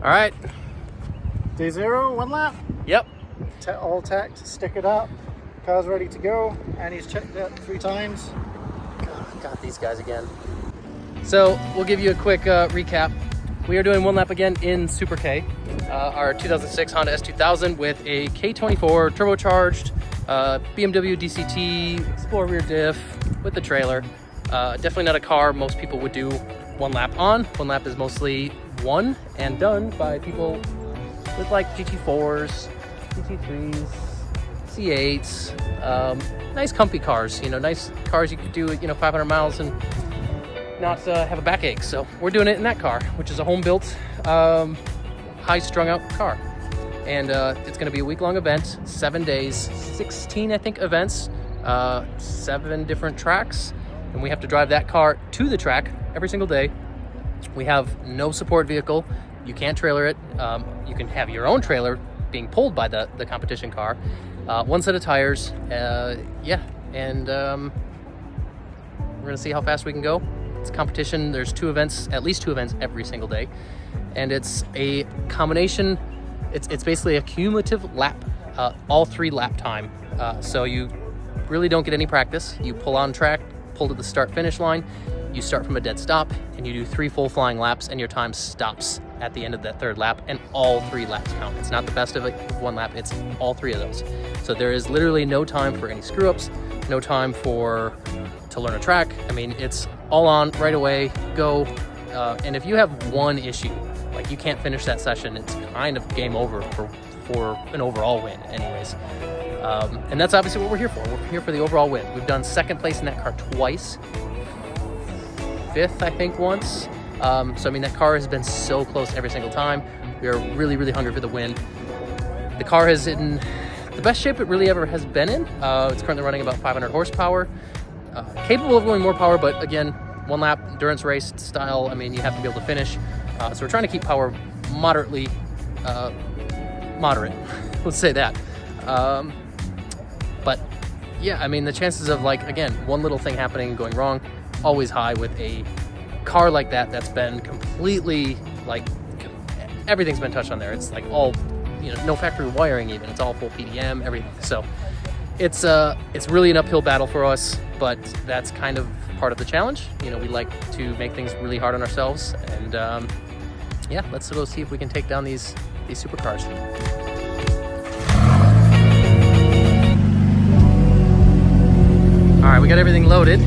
All right. Day 0, 1 lap. Yep. All tacked, stick it up. Car's ready to go, and he's checked it 3 times. Got these guys again. So we'll give you a quick recap. We are doing 1 lap again in SuperK, our 2006 Honda S2000 with a K24 turbocharged BMW DCT Explorer rear diff with the trailer. Definitely not a car most people would do 1 lap on. 1 lap is mostly won and done by people with like GT4s, GT3s, C8s, nice comfy cars, nice cars you could do 500 miles and not have a backache. So we're doing it in that car, which is a home-built, high strung out car. And it's gonna be a week-long event, 7 days, 16, I think, events, 7 different tracks. And we have to drive that car to the track every single day. We have no support vehicle. You can't trailer it. You can have your own trailer being pulled by the competition car. 1 set of tires. And we're gonna see how fast we can go. It's competition. There's 2 events, at least 2 events every single day. And it's a combination. It's basically a cumulative lap, all 3 lap time. So you really don't get any practice. You pull on track, pull to the start finish line. You start from a dead stop and you do 3 full flying laps, and your time stops at the end of that 3rd lap, and all 3 laps count. It's not the best of it, 1 lap, it's all 3 of those. So there is literally no time for any screw ups, no time to learn a track. I mean, it's all on right away, go. And if you have 1 issue, like you can't finish that session, it's kind of game over for an overall win anyways. And that's obviously what we're here for. We're here for the overall win. We've done 2nd place in that car twice. 5th, I think, once. So I mean, that car has been so close every single time. We are really, really hungry for the win. The car is in the best shape it really ever has been in. It's currently running about 500 horsepower. Capable of going more power, but again, 1 lap endurance race style, I mean, you have to be able to finish. So we're trying to keep power moderate. Let's say that. But yeah, I mean, the chances of, like, again, 1 little thing happening and going wrong, always high with a car like that that's been completely, like, everything's been touched on there. It's like all, no factory wiring even. It's all full PDM, everything. So it's really an uphill battle for us, but that's kind of part of the challenge. We like to make things really hard on ourselves, and yeah, let's go see if we can take down these supercars. All right, we got everything loaded.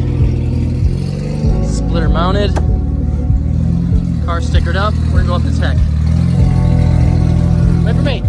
Splitter mounted. Car stickered up. We're gonna go up the tech. Wait for me.